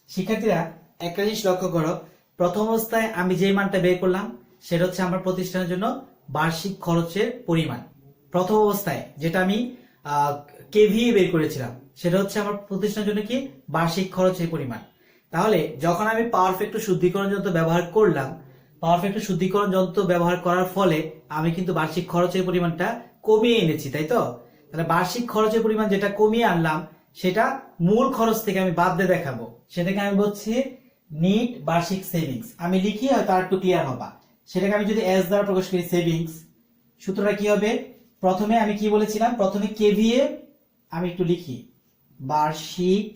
শিক্ষার্থীরা একটা জিনিস লক্ষ্য করো, প্রথম অবস্থায় আমি যে মানটা বের করলাম সেটা হচ্ছে আমার প্রতিষ্ঠানের জন্য বার্ষিক খরচের পরিমাণ। প্রথম অবস্থায় যেটা আমি কেভিএ বের করেছিলাম সেটা হচ্ছে আমার প্রতিষ্ঠানের জন্য কি বার্ষিক খরচের পরিমাণ। তাহলে যখন আমি পাওয়ার ফ্যাক্টর শুদ্ধিকরণ যন্ত্র ব্যবহার করলাম, পাওয়ার ফ্যাক্টর শুদ্ধিকরণ যন্ত্র ব্যবহার করার ফলে আমি কিন্তু বার্ষিক খরচের পরিমাণটা কমিয়ে এনেছি, তাই তো। তাহলে বার্ষিক খরচের পরিমাণ যেটা কমিয়ে আনলাম সেটা মূল খরচ থেকে আমি বাদ দিয়ে দেখাবো, সেটাকে আমি বলছি নিট বার্ষিক সেভিংস। আমি লিখি হয়তো আর একটু ক্লিয়ার হবা, সেটাকে আমি যদি এস দ্বারা প্রকাশ করি সেভিংস, সূত্রটা কি হবে, প্রথমে আমি কি বলেছিলাম, প্রথমে কেভিএ আমি একটু লিখি, বার্ষিক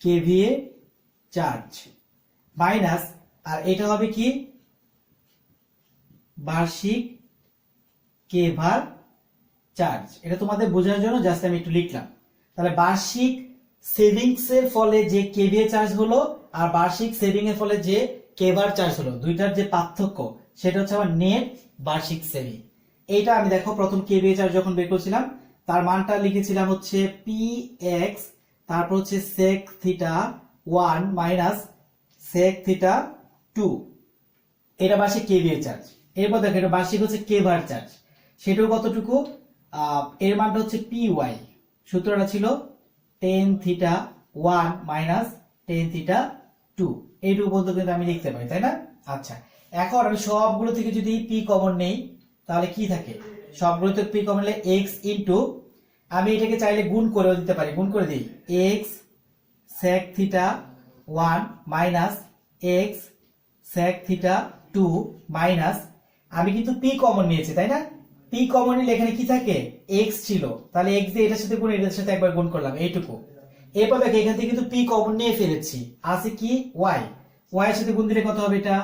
কেভিএ চার্জ মাইনাস, আর এটা হবে কি বার্ষিক কে ভার চার্জ। এটা তোমাদের বোঝানোর জন্য জাস্ট আমি একটু লিখলাম। তাহলে বার্ষিক সেভিংস এর ফলে যে কেভিএ চার্জ হলো আর বার্ষিক সেভিং এর ফলে যে কে ভার চার্জ হলো, দুইটার যে পার্থক্য সেটা হচ্ছে আমার নেট বার্ষিক সেভিং। এইটা আমি দেখো প্রথম কেভিএ চার্জ যখন বের করছিলাম তার মানটা লিখেছিলাম হচ্ছে পি এক্স, তারপর হচ্ছে sec theta 1 minus sec theta 2, এটা বার্ষিক কেভিএ চার্জ। এরপর দেখো এটা বার্ষিক হচ্ছে কে ভার চার্জ, সেটাও কতটুকু, এর মানটা হচ্ছে পি ওয়াই, সূত্রটা ছিল tan theta 1 minus tan theta 2, এইটুকু পর্যন্ত কিন্তু আমি লিখতে পারি, তাই না। আচ্ছা, এখন আমি সবগুলো থেকে যদি পি কমন নেই তাহলে কি থাকে, সবগুলো থেকে পি কমন নিলে এক্স ইন্টু, আমি এটাকে চাইলে গুণ করেও দিতে পারি, গুণ করে দিই x sec theta 1 minus x sec theta 2 minus, আমি কিন্তু পি কমন নিয়েছি তাই না, পি কমন নিলে এখানে কি থাকে এক্স ছিল, তাহলে এক্স দিয়ে এটার সাথে গুণ এটার সাথে একবার গুণ করলাম এইটুকু। এরপর দেখো এখান থেকে কিন্তু পি কমন নিয়ে ফেলেছি, আছে কি ওয়াই, ওয়াই এর সাথে গুণ দিলে কত হবে, এটা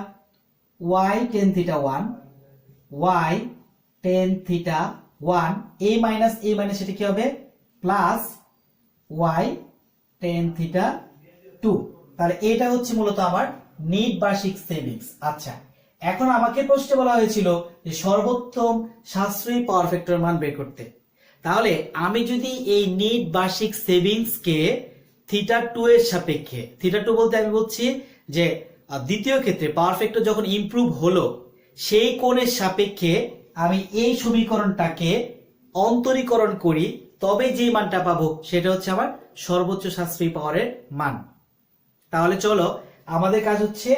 Y tan theta 1 Y tan theta 1, a minus a minus সেটা কি হবে প্লাস ওয়াই tan থিটা 2। তাহলে এটা হচ্ছে মূলত আমার নিট বার্ষিক সেভিংস। আচ্ছা, এখন আমাকে প্রশ্নে বলা হয়েছিল যে সর্বোত্তম সাশ্রয়ী পাওয়ার ফ্যাক্টর মান বের করতে। তাহলে আমি যদি এই নিট বার্ষিক সেভিংস কে থিটা 2 এর সাপেক্ষে, থিটা 2 বলতে আমি বলছি যে আর দ্বিতীয় ক্ষেত্রে পাওয়ার ফ্যাক্টর যখন ইমপ্রুভ হলো সেই কোণের সাপেক্ষে আমি এই সমীকরণটাকে অন্তরীকরণ করি, তবে যে মানটা পাবো সেটা হচ্ছে আমার সর্বোচ্চ সাশ্রয়ী পাওয়ারের মান। তাহলে চলো আমাদের কাজ হচ্ছে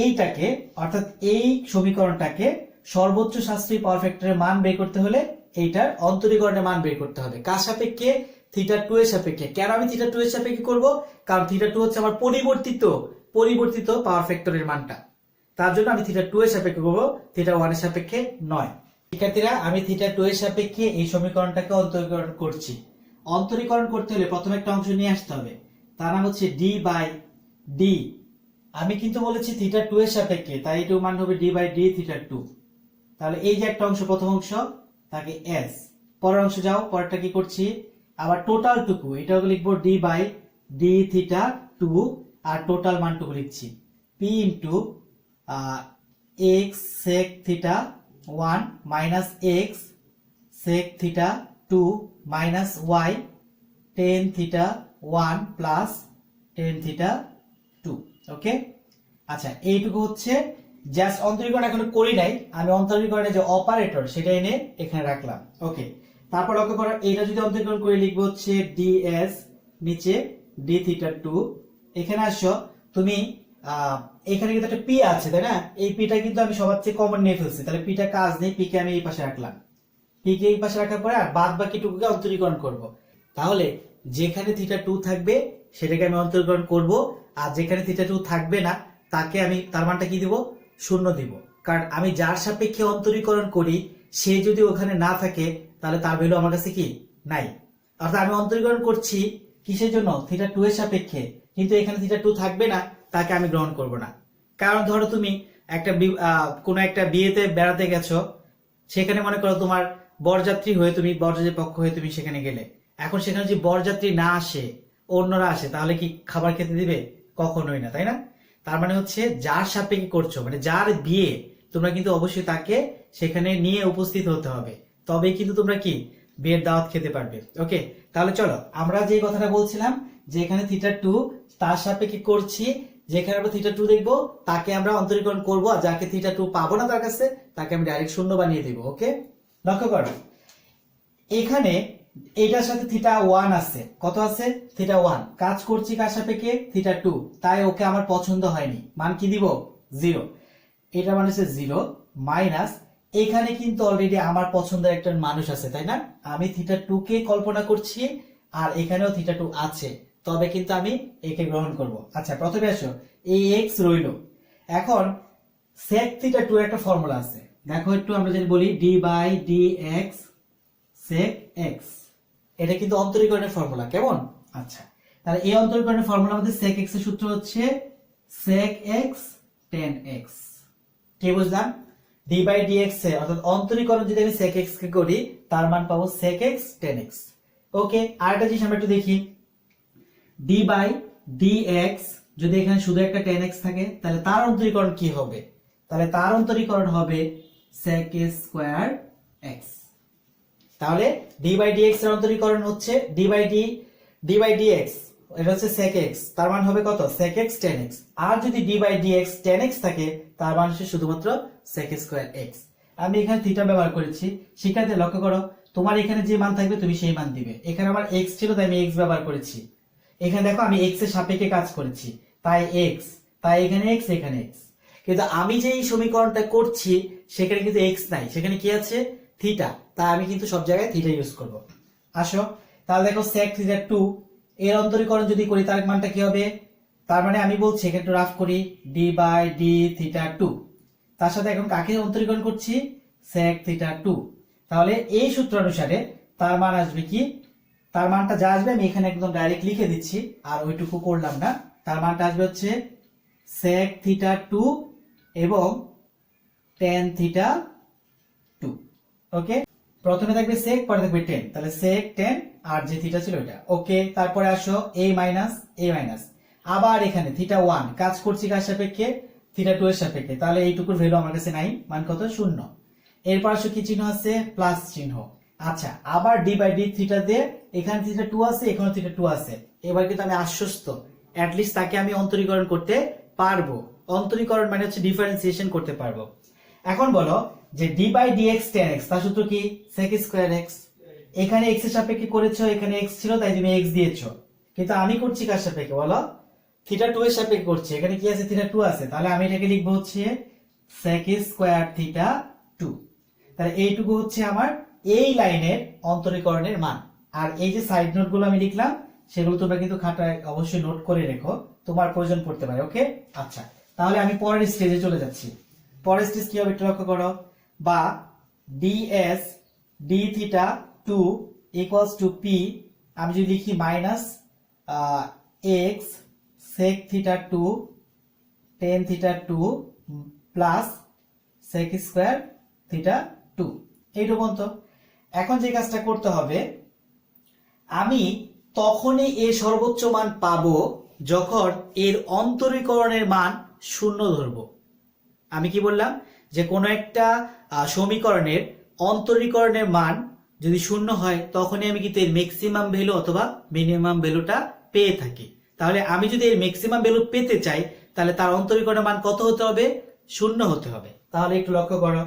এইটাকে অর্থাৎ এই সমীকরণটাকে সর্বোচ্চ সাশ্রয়ী পাওয়ার ফ্যাক্টরের মান বের করতে হলে এইটার অন্তরীকরণের মান বের করতে হবে। কার সাপেক্ষে? থিটা 2 এর সাপেক্ষে। কেন আমি থিটা 2 এর সাপেক্ষে করব? কারণ থিটা 2 হচ্ছে আমার পরিবর্তিত পাওয়ার ফ্যাক্টরের মানটা। তার জন্য আমি থিটা 2 এর সাপেক্ষে করব, থিটা 1 এর সাপেক্ষে নয়। শিক্ষার্থীরা, আমি থিটা 2 এর সাপেক্ষে এই সমীকরণটাকে অন্তরীকরণ করছি। অন্তরীকরণ করতে হলে প্রথমে একটা অংশ নিয়ে আসতে হবে, তার নাম হচ্ছে ডি বাই ডি। আমি কিন্তু বলেছি থিটা 2 এর সাপেক্ষে, তাই এটার মান হবে ডি বাই ডি থিটা 2। তাহলে এই যে একটা অংশ, প্রথম অংশ তাকে এস, পরের অংশ যাও, পরেরটা কি করছি আবার টোটাল টুকু, এটাও লিখবো ডি বাই ডি থিটা 2, আর টোটাল মানটুকু লিখছি p into x sec theta 1 minus x sec theta 2 minus y tan theta 1 plus tan theta 2। Okay, আচ্ছা এইটুকু হচ্ছে জাস্ট অন্তরীকরণ এখনো করি নাই, আমি অন্তরীকরণের যে অপারেটর সেটা এনে এখানে রাখলাম। ওকে, তারপর লক্ষ্য করো এটা যদি অন্তরীকরণ করে লিখবো হচ্ছে ডিএস নিচে ডি থিটা 2। এখানে আসো তুমি এখানে কিন্তু একটা পি আছে তাই না, এই পিটা কিন্তু আমি সবার চেয়ে কমন নিয়ে ফেলছি, তাহলে পিটা কাজ নেই, পি কে আমি এই পাশে রাখলাম। পি কে এই পাশে রাখার পরে আর বাদ বাকিটুকুকে অন্তরীকরণ করব। তাহলে যেখানে থিটা 2 থাকবে সেটাকে আমি অন্তরীকরণ করব, আর যেখানে থিটা 2 থাকবে না তাকে আমি তার মানটা কি দিব? শূন্য দিব। কারণ আমি যার সাপেক্ষে অন্তরীকরণ করি সে যদি ওখানে না থাকে তাহলে তার ভ্যালু আমার কাছে কি নাই। অর্থাৎ আমি অন্তরীকরণ করছি কিসের জন্য? থিটা 2 এর সাপেক্ষে, কিন্তু এখানে থিটা 2 থাকবে না, তাকে আমি গ্রহণ করব না। কারণ ধরো তুমি একটা কোনো একটা বিয়েতে বেড়াতে গেছো, সেখানে মনে করো তোমার বরযাত্রী হয়ে তুমি বরযাত্রী পক্ষ হয়ে তুমি সেখানে গেলে, এখন সেখানে যদি বরযাত্রী না আসে অন্যরা আসে তাহলে কি খাবার খেতে দিবে? কখনোই না, তাই না? তার মানে হচ্ছে যার সাপেক্ষে করছো, মানে যার বিয়ে, তোমরা কিন্তু অবশ্যই তাকে সেখানে নিয়ে উপস্থিত হতে হবে, তবেই কিন্তু তোমরা কি বিয়ের দাওয়াত খেতে পারবে। ওকে, তাহলে চলো আমরা যে কথাটা বলছিলাম যে এখানে থিটা 2 তার সাপেক্ষে করছি, যেখানে আমরা থিটা 2 দেখবো তাকে আমরা অন্তরীকরণ করব, আর যাকে থিটা 2 পাবো না তার কাছে তাকে আমি ডাইরেক্ট শূন্য বানিয়ে দেবো। ওকে, লক্ষ্য করো এখানে এটার সাথে থিটা 1 আছে, কত আছে? থিটা 1। কাজ করছি কার সাপেক্ষে? থিটা 2, তাই ওকে আমার পছন্দ হয়নি, মান কি দিব? 0। এটা মানে হচ্ছে 0 মাইনাস এখানে কিন্তু অলরেডি আমার পছন্দের একটা মানুষ আছে তাই না, আমি থিটা 2 কে কল্পনা করছি আর এখানেও থিটা 2 আছে, তবে কিন্তু আমি একে গ্রহণ করব। আচ্ছা প্রথমে আসো, এই x রইল। এখন sec থিটা 2 এর একটা ফর্মুলা আছে, দেখো একটু আমরা যদি বলি d by dx sec x, এটা কিন্তু অন্তরীকরণের ফর্মুলা, কেমন? আচ্ছা, তাহলে এই অন্তরীকরণের ফর্মুলার মধ্যে sec x এর সূত্র হচ্ছে sec x tan x। কি বুঝলাম? d বাই dx এ অর্থাৎ অন্তরীকরণ যদি আমি sec x কে করি তার মান পাবো sec x tan x। ওকে, আরেকটা জিনিস আমরা একটু দেখি, d বাই dx যদি এখানে শুধু একটা tan x থাকে তাহলে তার অন্তরীকরণ কি হবে? তাহলে তার অন্তরীকরণ হবে sec স্কয়ার x। তাহলে d বাই dx এর অন্তরীকরণ হচ্ছে d বাই dx, এটা হচ্ছে sec x, তার মান হবে কত? sec x tan x। আর যদি d by dx tan x থাকে তার মান হচ্ছে শুধুমাত্র sec স্কয়ার x। আমি এখানে থিটা ব্যবহার করেছি, শিক্ষার্থী লক্ষ্য করো তোমার এখানে যে মান থাকবে তুমি সেই মান দিবে। এখানে আমার x ছিল তাই আমি x ব্যবহার করেছি, এখানে দেখো আমি x এর সাপেক্ষে কাজ করেছি তাই x, তাই এখানে x এখানে x। কিন্তু আমি যে এই সমীকরণটা করছি সেখানে কিন্তু x নাই, সেখানে কি আছে? থিটা, তাই আমি কিন্তু সব জায়গায় থিটা ইউজ করব। আসো তাহলে দেখো sec থিটা 2 এর অন্তরীকরণ যদি করি তার মানটা কি হবে? তার মানে আমি বলছি এখানে একটু রাফ করি d বাই d থিটা 2, তার সাথে এখন কাকে অন্তরীকরণ করছি? sec theta 2। তাহলে এই সূত্র অনুসারে তার মান আসবে কি? তার মানটা যা আসবে আমি এখানে একদম ডাইরেক্ট লিখে দিচ্ছি, আর ওইটুকু করলাম না। তার মানটা আসবে হচ্ছে sec থিটা 2 এবং tan থিটা 2। ওকে, প্রথমে থাকবে sec, পরে থাকবে tan, তাহলে sec tan আর যে থিটা ছিল ওটা। ওকে, তারপরে আসো a মাইনাস আবার এখানে থিটা 1, কাজ করছি কার সাপেক্ষে? থিটা 2 এর সাপেক্ষে, তাহলে এইটুকুর ভ্যালু আমার কাছে নাই, মান কত? 0। এরপর আসো কি চিহ্ন আছে? প্লাস চিহ্ন। আচ্ছা, আবার d বাই d থিটা দিয়ে এখানে থিটা 2 আছে, এখানে থিটা 2 আছে, এবার কিন্তু আমি আশ্বস্ত, অ্যাট লিস্ট তাকে আমি অন্তরীকরণ করতে পারবো। অন্তরীকরণ মানে হচ্ছে ডিফারেন্সিয়েশন করতে পারবো। এখন বলো যে D by D X tan X, তার সূত্র কি? Sec square X. এখানে এক্স এর সাপেক্ষে করেছো, এখানে এক্স ছিল তাই তুমি এক্স দিয়েছো, কিন্তু আমি করছি কার সাপেক্ষে বলো? থিটা টু এর সাপেক্ষে করছি। এখানে কি আছে? থিটা টু আছে, তাহলে আমি এটাকে লিখবো হচ্ছে সেক স্কোয়ার থিটা টু। তাহলে এইটুকু হচ্ছে আমার এই লাইনের অন্তরীকরণের মান। আর এই যে সাইড নোট গুলো আমি লিখলাম সেগুলো তোমরা কিন্তু খাতায় অবশ্যই নোট করে রেখো, তোমার প্রয়োজন পড়তে পারে। ওকে, আচ্ছা, তাহলে আমি পরের স্টেজে চলে যাচ্ছি। পরের স্টেজ কি হবে একটু লক্ষ্য করো। বা DS D theta two equals to P, আমি যদি লিখি minus x sec theta two tan theta two plus sec square theta two, এইটুকু পর্যন্ত। এখন যে কাজটা করতে হবে, আমি তখনই এর সর্বোচ্চ মান পাবো যখন এর অন্তরীকরণের মান শূন্য ধরবো। আমি কি বললাম? যে কোনো একটা সমীকরণের অন্তরীকরণের মান যদি শূন্য হয় তখনই আমি কিন্তু এর ম্যাক্সিমাম ভ্যালু অথবা মিনিমাম ভ্যালুটা পেয়ে থাকি। তাহলে আমি যদি এর ম্যাক্সিমাম ভ্যালু পেতে চাই তাহলে তার অন্তরীকরণের মান কত হতে হবে? শূন্য হতে হবে। তাহলে একটু লক্ষ্য করো,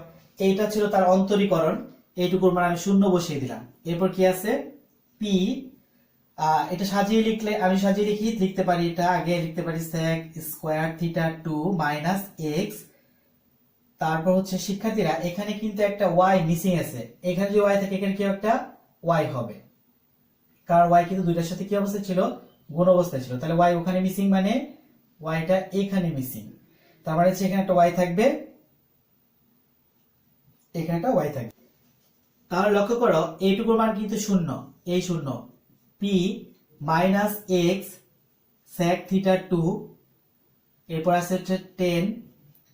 এইটা ছিল তার অন্তরীকরণ, এইটুকুর মান আমি শূন্য বসিয়ে দিলাম। এরপর কি আছে? পি, এটা সাজিয়ে লিখলে আমি সাজিয়ে লিখতে পারি, এটা আগে লিখতে পারি sec square theta two minus X. তারপর হচ্ছে শিক্ষার্থীরা এখানে কিন্তু একটা ওয়াই মিসিং আছে, এখানে যদি ওয়াই থাকে এখানে কি একটা ওয়াই হবে, কারণ ওয়াই কিন্তু দুইটার সাথে কি অবস্থায় ছিল? গুণ অবস্থায় ছিল। তাহলে ওয়াই ওখানে মিসিং মানে ওয়াইটা এখানে মিসিং, তার মানে হচ্ছে এখানে একটা ওয়াই থাকবে, এখানে একটা ওয়াই থাকবে। তাহলে লক্ষ্য করো এইটুকুর মান কিন্তু শূন্য, এই শূন্য। P minus x sec theta two, এরপর আছে হচ্ছে tan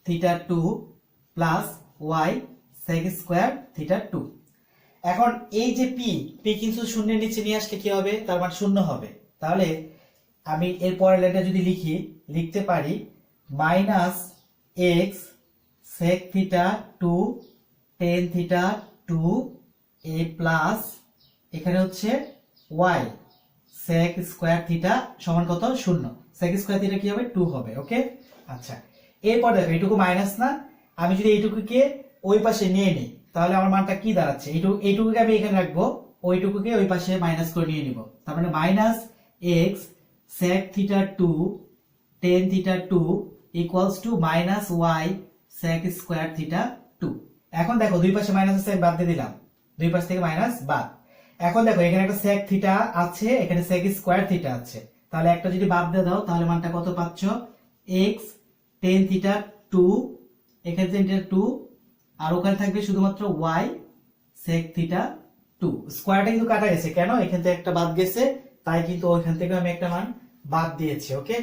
theta two plus Y sec square theta two. এখন এই যে পি, পি কিন্তু শূন্যের নিচে নিয়ে আসলে কি হবে? তার মান শূন্য হবে। তাহলে আমি এর পরের লাইনটা যদি লিখতে পারি minus x sec theta two tan theta two এ প্লাস এখানে হচ্ছে ওয়াই সেক স্কোয়ার থিটা সমান কত? শূন্য। সেক স্কোয়ার থিটা কি হবে? টু হবে। ওকে, আচ্ছা, এরপর দেখো এইটুকু মাইনাস না, আমি যদি এইটুকুকে ওই পাশে নিয়ে নিই তাহলে আমার মানটা কি দাঁড়াচ্ছে? এইটুকুকে আমি এখানে রাখবো, ওইটুকুকে ওই পাশে মাইনাস করে নিয়ে নিব। তার মানে minus x sec theta two tan theta two equals to minus Y sec square theta two. এখন দেখো দুই পাশে মাইনাস আছে, বাদ দিয়ে দিলাম, দুই পাশ থেকে মাইনাস বাদ। এখন দেখো এখানে একটা সেক থিটা আছে, এখানে সেক স্কোয়ার থিটা আছে, তাহলে একটা যদি বাদ দিয়ে দাও তাহলে মানটা কত পাচ্ছ? এক্স টেন থিটা টু, এখানে থিটা টু, আর ওখানে থাকবে শুধুমাত্র ওয়াই সেক থিটা টু। স্কোয়ারটা কিন্তু কাটা গেছে, কেন? এখান থেকে একটা বাদ গেছে, তাই কিন্তু ওইখান থেকে আমি একটা মান বাদ দিয়েছি। ওকে,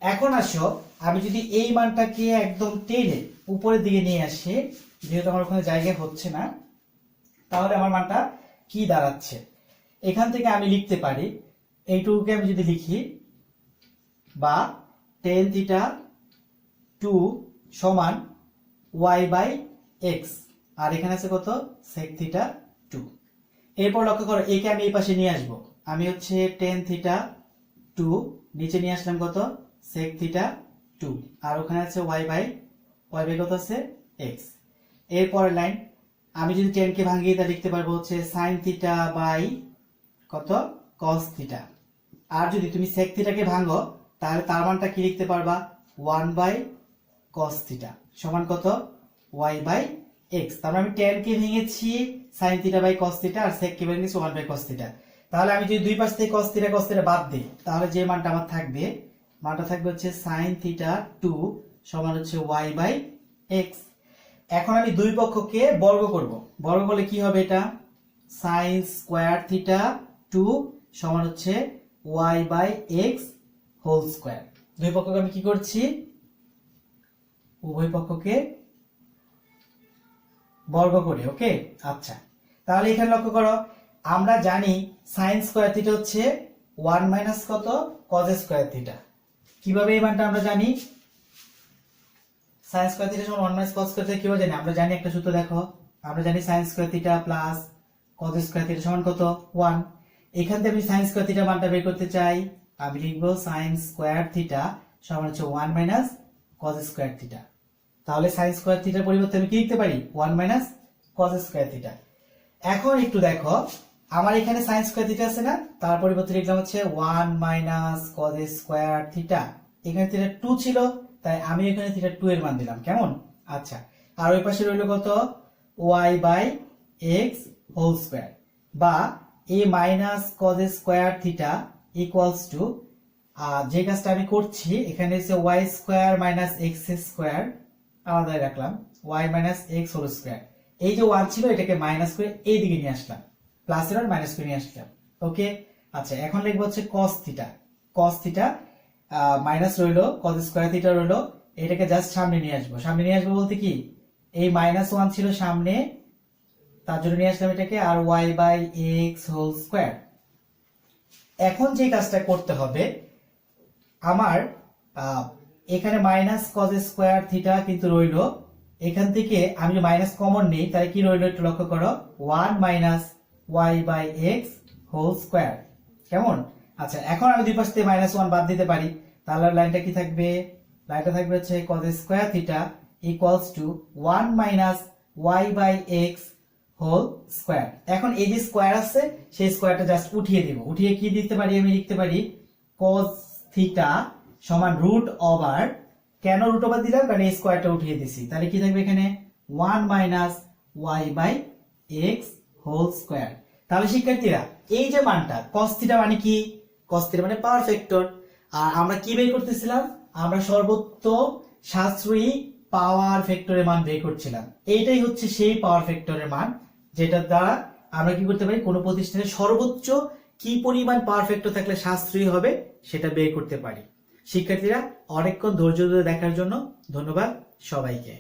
এখন আসো আমি যদি এই মানটাকে একদম টেনে উপরের দিকে নিয়ে আসি, যেহেতু আমার ওখানে জায়গা হচ্ছে না, তাহলে আমার মানটা কি দাঁড়াচ্ছে? এখান থেকে আমি লিখতে পারি, এইটুকুকে আমি যদি লিখি বা টেন থিটা টু সমান ওয়াই বাই এক্স, আর এখানে আছে কত? Sec theta two. এরপর লক্ষ্য করো একে আমি এই পাশে নিয়ে আসবো, আমি হচ্ছে টেন থিটা টু নিচে নিয়ে আসলাম কত? সেক থিটা টু, আর ওখানে আছে ওয়াই বাই কত আছে? এক্স। এরপরের লাইন আমি যদি টেন কে ভাঙিয়ে তা লিখতে পারবো হচ্ছে সাইন থিটা বাই কত? কস থিটা। আর যদি তুমি সেক থিটাকে ভাঙো তাহলে তার মানটা কি লিখতে পারবা? ওয়ান বাই কস থিটা সমান কত? Y by x. তার মানে আমি টেন কে ভেঙেছি sine theta by cos theta, আর সেক কে ভেঙেছি ওয়ান বাই কস থিটা। তাহলে আমি যদি দুই পাশ থেকে কস থিটা বাদ দিই তাহলে যে মানটা আমার থাকবে, মানটা থাকবে হচ্ছে সাইন থিটা টু সমান হচ্ছে ওয়াই বাই এক্স। এখন আমি দুই পক্ষকে বর্গ করব, বর্গ করলে কি হবে? এটা সাইন স্কোয়ার থিটা টু সমান হচ্ছে Y by x whole square. দুই পক্ষকে আমি কি করছি? উভয় পক্ষকে বর্গ করি। ওকে, আচ্ছা, তাহলে এখানে লক্ষ্য করো আমরা জানি সাইন স্কোয়ার থিটা হচ্ছে ওয়ান মাইনাস কত? Cause square theta. কিভাবে এই মানটা আমরা জানি? সাইন স্কয়ার থিটা সমান 1 মাইনাস কস স্কয়ার থিটা কিভাবে জানি? আমরা জানি একটা সূত্র, দেখো আমরা জানি sine square theta plus cos square theta সমান কত? 1। এখান থেকে আমি সাইন স্কয়ার থিটা মানটা বের করতে চাই, আমি লিখব সাইন স্কয়ার থিটা সমান হচ্ছে 1 মাইনাস কজ স্কোয়ার থিটা। তাহলে সাইন স্কোয়ার থিটার পরিবর্তে আমি কি লিখতে পারি 1 মাইনাস কজ স্কোয়ার থিটা। এখন একটু দেখো আমার এখানে সাইন স্কোয়ার থিটা আছে না, তার পরিবর্তে লিখলাম হচ্ছে 1 মাইনাস কজ স্কোয়ার থিটা। এখানে থিটা 2 ছিল, তাই আমি এখানে থিটা 2 এর মান দিলাম। কেমন? আচ্ছা, আর ওই পাশে রইল কত y by x whole square, বা a minus cos square theta equals to, যে কাজটা আমি করছি এখানে হচ্ছে Y square minus X square আলাদা রাখলাম, Y minus X whole square. এই যে 1 ছিল এটাকে মাইনাস করে এই দিকে নিয়ে আসলাম, প্লাস এর মাইনাস করে নিয়ে আসলাম। ওকে, আচ্ছা এখন লিখবো হচ্ছে cos theta. Cos theta minus রইলো, কজ স্কোয়ার থিটা রইলো, এটাকে জাস্ট সামনে নিয়ে আসবো। সামনে নিয়ে আসবো বলতে কি, এই -1 ছিল সামনে, তার জন্য নিয়ে আসলাম এটাকে, আর y by x whole square. এখন যে কাজটা করতে হবে আমার, এখানে মাইনাস কজ স্কোয়ার থিটা কিন্তু রইলো, এখান থেকে আমি মাইনাস কমন নেই, তাহলে কি রইলো একটু লক্ষ্য করো, 1 minus Y by x whole square. কেমন? আচ্ছা এখন আমি দুই পাশ থেকে -1 বাদ দিতে পারি, তাহলে লাইনটা কি থাকবে, লাইনটা থাকবে হচ্ছে cos square theta equals to 1 minus Y by x whole square. এখন এই যে স্কোয়ার আছে সেই স্কোয়ারটা জাস্ট উঠিয়ে দিব, উঠিয়ে কি দিতে পারি, আমি লিখতে পারি কজ থিটা সমান রুট ওভার, কেন রুট ওভার দিলাম, কারণ এই স্কোয়ারটা উঠিয়ে দিছি, তাহলে কি থাকবে এখানে 1 minus Y by x whole square. তাহলে শিক্ষার্থীরা এই যে মানটা কস থিটা মানে কি, কস থিটা মানে পাওয়ার ফ্যাক্টর, আর আমরা কি বের করতেছিলাম, আমরা সর্বোত্তম সাশ্রয়ী পাওয়ার ফ্যাক্টরের মান বের করছিলাম। এইটাই হচ্ছে সেই পাওয়ার ফ্যাক্টরের মান, যেটার দ্বারা আমরা কি করতে পারি, কোনো প্রতিষ্ঠানের সর্বোচ্চ কি পরিমাণ পাওয়ার ফ্যাক্টর থাকলে সাশ্রয়ী হবে সেটা বের করতে পারি। শিক্ষার্থীরা অনেকক্ষণ ধৈর্য ধরে দেখার জন্য ধন্যবাদ সবাইকে।